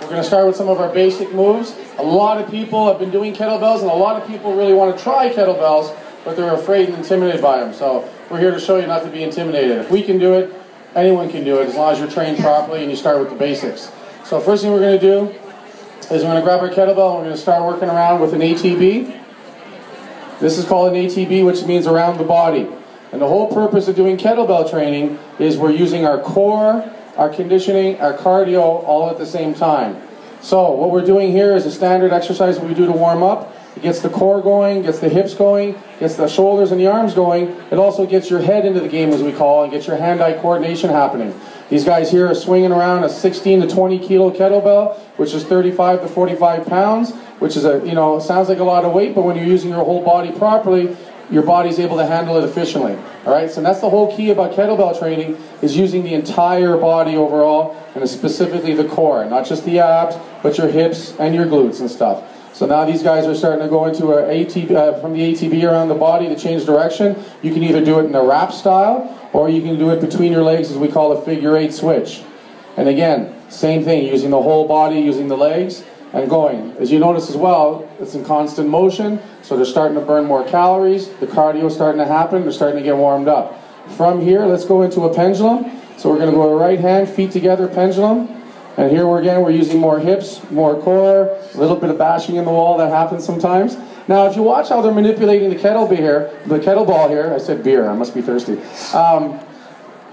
We're going to start with some of our basic moves. A lot of people have been doing kettlebells, and a lot of people really want to try kettlebells, but they're afraid and intimidated by them. So we're here to show you not to be intimidated. If we can do it, anyone can do it, as long as you're trained properly and you start with the basics. So first thing we're going to do is we're going to grab our kettlebell and we're going to start working around with an ATB. This is called an ATB, which means around the body. And the whole purpose of doing kettlebell training is we're using our core, our conditioning, our cardio all at the same time. So what we're doing here is a standard exercise we do to warm up. It gets the core going, gets the hips going, gets the shoulders and the arms going. It also gets your head into the game, as we call it, and gets your hand-eye coordination happening. These guys here are swinging around a 16 to 20 kilo kettlebell, which is 35 to 45 pounds, which is sounds like a lot of weight, but when you're using your whole body properly, your body's able to handle it efficiently. All right, so that's the whole key about kettlebell training, is using the entire body overall, and specifically the core, not just the abs, but your hips and your glutes and stuff. So now these guys are starting to go into from the ATB around the body to change direction. You can either do it in a wrap style, or you can do it between your legs, as we call a figure 8 switch. And again, same thing, using the whole body, using the legs, and going. As you notice as well, it's in constant motion, so they're starting to burn more calories, the cardio is starting to happen, they're starting to get warmed up. From here, let's go into a pendulum. So we're going to go right hand, feet together, pendulum. And here we're using more hips, more core, a little bit of bashing in the wall that happens sometimes. Now, if you watch how they're manipulating the kettlebell here, I said beer, I must be thirsty.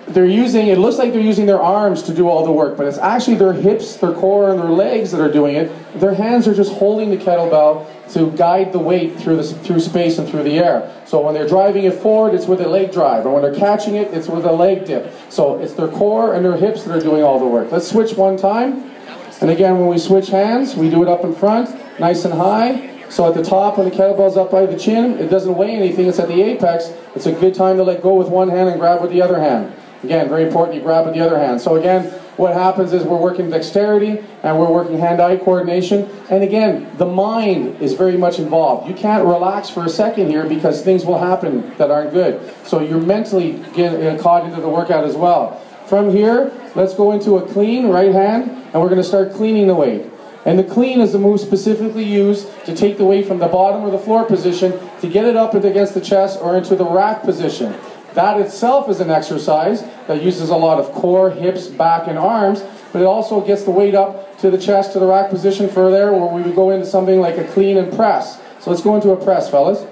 It looks like they're using their arms to do all the work, but it's actually their hips, their core, and their legs that are doing it. Their hands are just holding the kettlebell to guide the weight through space and through the air. So when they're driving it forward, it's with a leg drive, and when they're catching it, it's with a leg dip. So it's their core and their hips that are doing all the work. Let's switch one time. And again, when we switch hands, we do it up in front, nice and high. So at the top, when the kettlebell's up by the chin, it doesn't weigh anything, it's at the apex. It's a good time to let go with one hand and grab with the other hand. Again, very important, you grab with the other hand. So again, what happens is we're working dexterity and we're working hand-eye coordination. And again, the mind is very much involved. You can't relax for a second here because things will happen that aren't good. So you're mentally getting caught into the workout as well. From here, let's go into a clean right hand, and we're going to start cleaning the weight. And the clean is the move specifically used to take the weight from the bottom or the floor position to get it up against the chest or into the rack position. That itself is an exercise that uses a lot of core, hips, back, and arms, but it also gets the weight up to the chest, to the rack position for there, where we would go into something like a clean and press. So let's go into a press, fellas.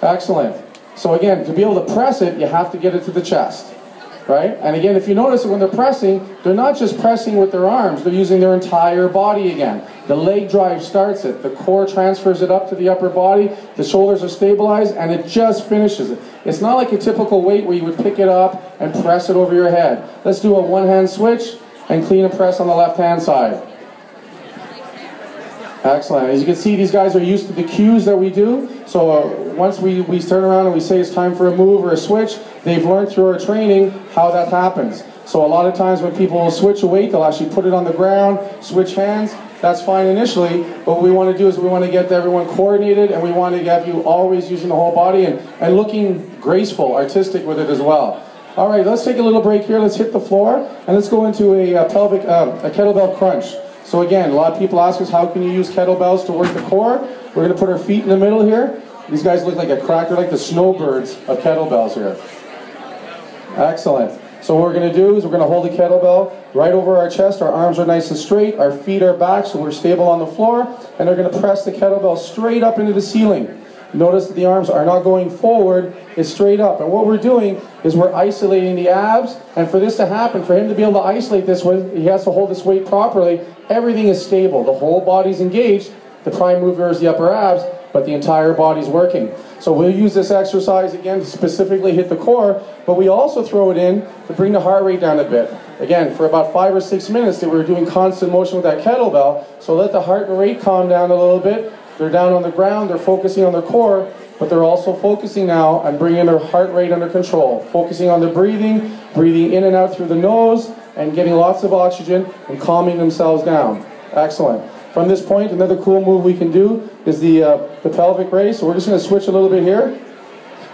Excellent. So again, to be able to press it, you have to get it to the chest, right? And again, if you notice that when they're pressing, they're not just pressing with their arms, they're using their entire body again. The leg drive starts it, the core transfers it up to the upper body, the shoulders are stabilized, and it just finishes it. It's not like a typical weight where you would pick it up and press it over your head. Let's do a one-hand switch and clean and press on the left-hand side. Excellent. As you can see, these guys are used to the cues that we do. So once we turn around and we say it's time for a move or a switch, they've learned through our training how that happens. So a lot of times when people will switch a weight, they'll actually put it on the ground, switch hands. That's fine initially, but what we want to do is we want to get everyone coordinated, and we want to have you always using the whole body and looking graceful, artistic with it as well. All right, let's take a little break here. Let's hit the floor, and let's go into a kettlebell crunch. So again, a lot of people ask us, how can you use kettlebells to work the core? We're going to put our feet in the middle here. These guys look like a crack. They're like the snowbirds of kettlebells here. Excellent. So what we're going to do is we're going to hold the kettlebell right over our chest. Our arms are nice and straight. Our feet are back, so we're stable on the floor. And they're going to press the kettlebell straight up into the ceiling. Notice that the arms are not going forward, it's straight up. And what we're doing is we're isolating the abs. And for this to happen, for him to be able to isolate this weight, he has to hold this weight properly. Everything is stable. The whole body's engaged. The prime mover is the upper abs, but the entire body's working. So we'll use this exercise again to specifically hit the core, but we also throw it in to bring the heart rate down a bit. Again, for about 5 or 6 minutes, we were doing constant motion with that kettlebell, so let the heart rate calm down a little bit. They're down on the ground, they're focusing on their core, but they're also focusing now on bringing their heart rate under control, focusing on their breathing, breathing in and out through the nose, and getting lots of oxygen and calming themselves down. Excellent. From this point, another cool move we can do is the pelvic raise. So we're just going to switch a little bit here.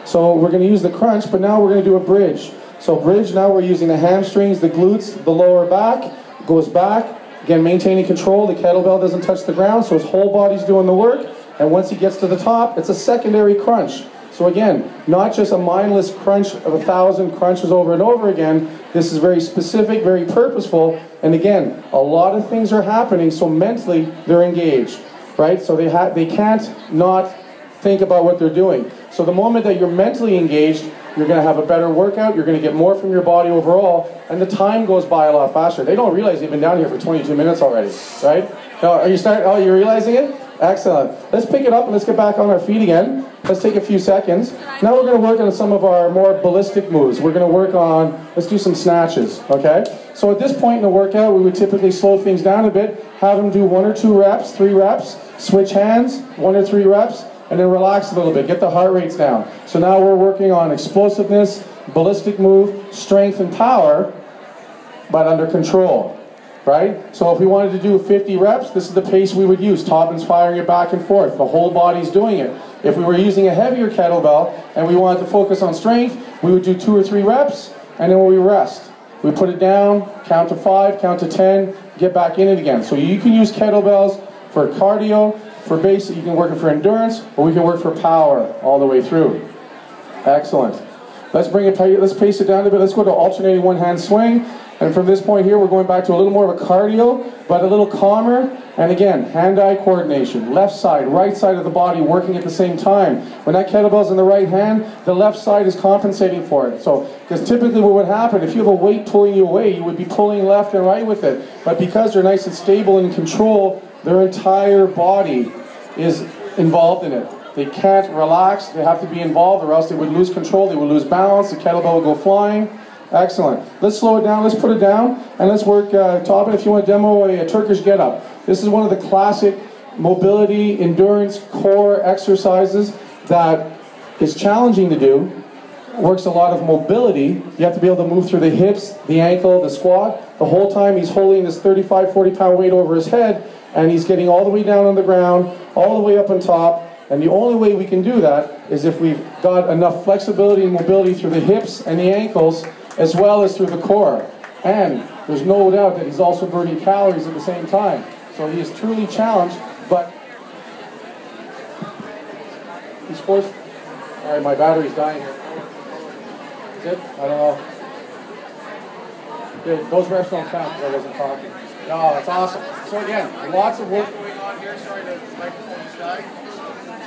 So we're going to use the crunch, but now we're going to do a bridge. So bridge, now we're using the hamstrings, the glutes, the lower back, goes back, Again, maintaining control. The kettlebell doesn't touch the ground, so his whole body's doing the work. And once he gets to the top, it's a secondary crunch. So again, not just a mindless crunch of 1,000 crunches over and over again. This is very specific, very purposeful. And again, a lot of things are happening, so mentally they're engaged, right? So they can't not think about what they're doing. So the moment that you're mentally engaged, you're going to have a better workout, you're going to get more from your body overall, and the time goes by a lot faster. They don't realize they've been down here for 22 minutes already, right? Now, you're realizing it? Excellent. Let's pick it up and let's get back on our feet again. Let's take a few seconds. Now we're going to work on some of our more ballistic moves. We're going to work on, let's do some snatches, okay? So at this point in the workout, we would typically slow things down a bit, have them do 1 or 2 reps, 3 reps, switch hands, 1 or 3 reps, and then relax a little bit, get the heart rates down. So now we're working on explosiveness, ballistic move, strength and power, but under control, right? So if we wanted to do 50 reps, this is the pace we would use. Toppin's firing it back and forth. The whole body's doing it. If we were using a heavier kettlebell and we wanted to focus on strength, we would do 2 or 3 reps, and then we rest. We put it down, count to 5, count to 10, get back in it again. So you can use kettlebells for cardio, for basic, you can work it for endurance, or we can work for power all the way through. Excellent. Let's pace it down a bit. Let's go to alternating one-hand swing. And from this point here, we're going back to a little more of a cardio, but a little calmer. And again, hand-eye coordination. Left side, right side of the body working at the same time. When that kettlebell's in the right hand, the left side is compensating for it. So, because typically what would happen, if you have a weight pulling you away, you would be pulling left and right with it. But because they're nice and stable and in control, their entire body is involved in it. They can't relax, they have to be involved, or else they would lose control, they would lose balance, the kettlebell would go flying. Excellent. Let's slow it down, let's put it down, and let's work, Toppin, if you want to demo a Turkish get-up. This is one of the classic mobility, endurance, core exercises that is challenging to do. Works a lot of mobility. You have to be able to move through the hips, the ankle, the squat. The whole time he's holding this 35, 40-pound weight over his head, and he's getting all the way down on the ground, all the way up on top. And the only way we can do that is if we've got enough flexibility and mobility through the hips and the ankles, as well as through the core. And there's no doubt that he's also burning calories at the same time. So he is truly challenged, but he's forced. All right, my battery's dying here. Is it? I don't know. Good. Those reps don't count because I wasn't talking. No, that's awesome. So again, lots of work going on here. Sorry, the microphone's died.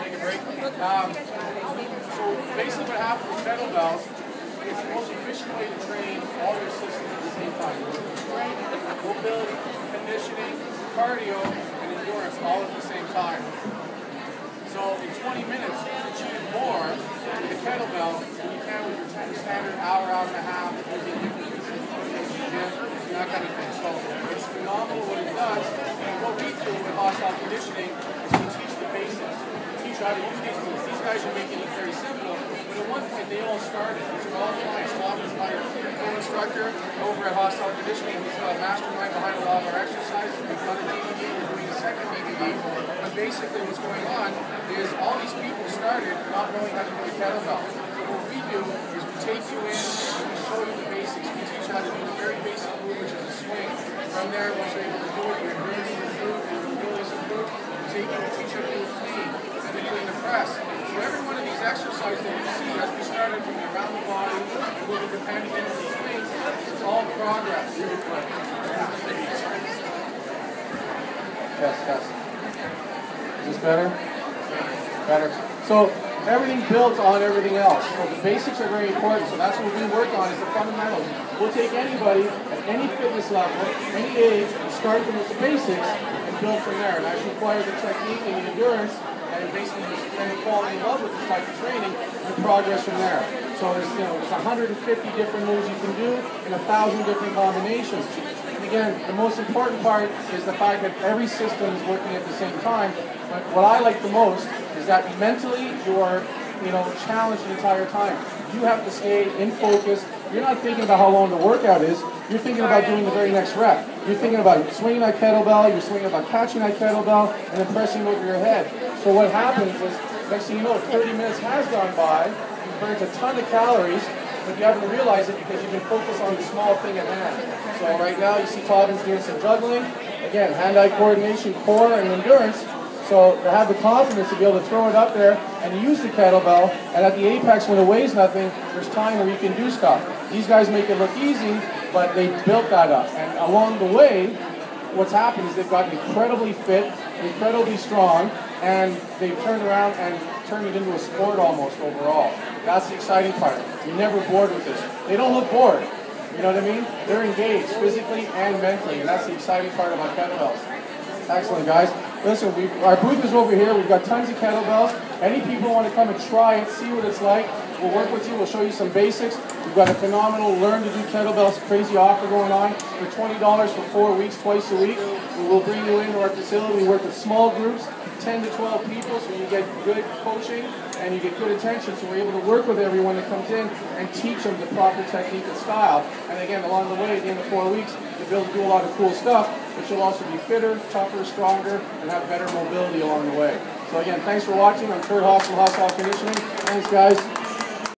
Take a break. So basically what happens with kettlebells, it's the most efficient way to train all your systems at the same time. Strength, mobility, conditioning, cardio, and endurance all at the same time. So in 20 minutes, you can achieve more with a kettlebell than you can with your standard hour, hour and a half, using that kind of thing. So it's phenomenal what it does. And what we do with Hostyle Conditioning is we teach the basics. We teach how to use these moves. These guys are making it very simple, but at one point they all started. These are all clients. Toppin's my co-instructor over at Hostile Conditioning. He's a mastermind behind a lot of our exercises. We've done a DVD. We're doing a second DVD. But basically what's going on is all these people started not knowing how to do a kettlebell. So what we do is we take you in and we show you the basics. We teach how to do the very basic move, which is a swing. From there, once you're able to do it, your endurance is improved, your mobility is improved. We teach you how to do a clean, and then doing the press. So every one of these exercises that you see, as we started from around the body, moving the pendulum to the swings, it's all progress. Test. Is this better? Better. So everything built on everything else. So the basics are very important. So that's what we work on is the fundamentals. We'll take anybody at any fitness level, any age, and start them with the basics and build from there. And actually acquire the technique and the endurance and basically just kind of fall in love with this type of training and progress from there. So there's 150 different moves you can do in 1,000 different combinations. Again, the most important part is the fact that every system is working at the same time. But what I like the most is that mentally you are, challenged the entire time. You have to stay in focus. You're not thinking about how long the workout is. You're thinking about doing the very next rep. You're thinking about swinging that kettlebell. You're thinking about catching that kettlebell and then pressing over your head. So what happens is, next thing you know, 30 minutes has gone by. You've burned a ton of calories. But you haven't realized it because you've been focused on the small thing at hand. So right now you see Toppin's doing some juggling. again, hand-eye coordination, core, and endurance. So to have the confidence to be able to throw it up there and use the kettlebell, and at the apex when it weighs nothing, there's time where you can do stuff. These guys make it look easy, but they built that up. And along the way, what's happened is they've gotten incredibly fit, incredibly strong, and they've turned around and turned it into a sport almost overall. That's the exciting part. You're never bored with this. They don't look bored. You know what I mean? They're engaged physically and mentally, and that's the exciting part about kettlebells. Excellent, guys. Listen, our booth is over here. We've got tons of kettlebells. Any people want to come and try it, see what it's like, we'll work with you. We'll show you some basics. We've got a phenomenal learn to do kettlebells crazy offer going on for $20 for 4 weeks, twice a week. We will bring you into our facility. We work with small groups, 10 to 12 people, so you get good coaching and you get good attention. So we're able to work with everyone that comes in and teach them the proper technique and style. And again, along the way, at the end of 4 weeks, you'll be able to do a lot of cool stuff, but you'll also be fitter, tougher, stronger, and have better mobility along the way. So again, thanks for watching. I'm curdhos from Hostyle Conditioning. Thanks, guys.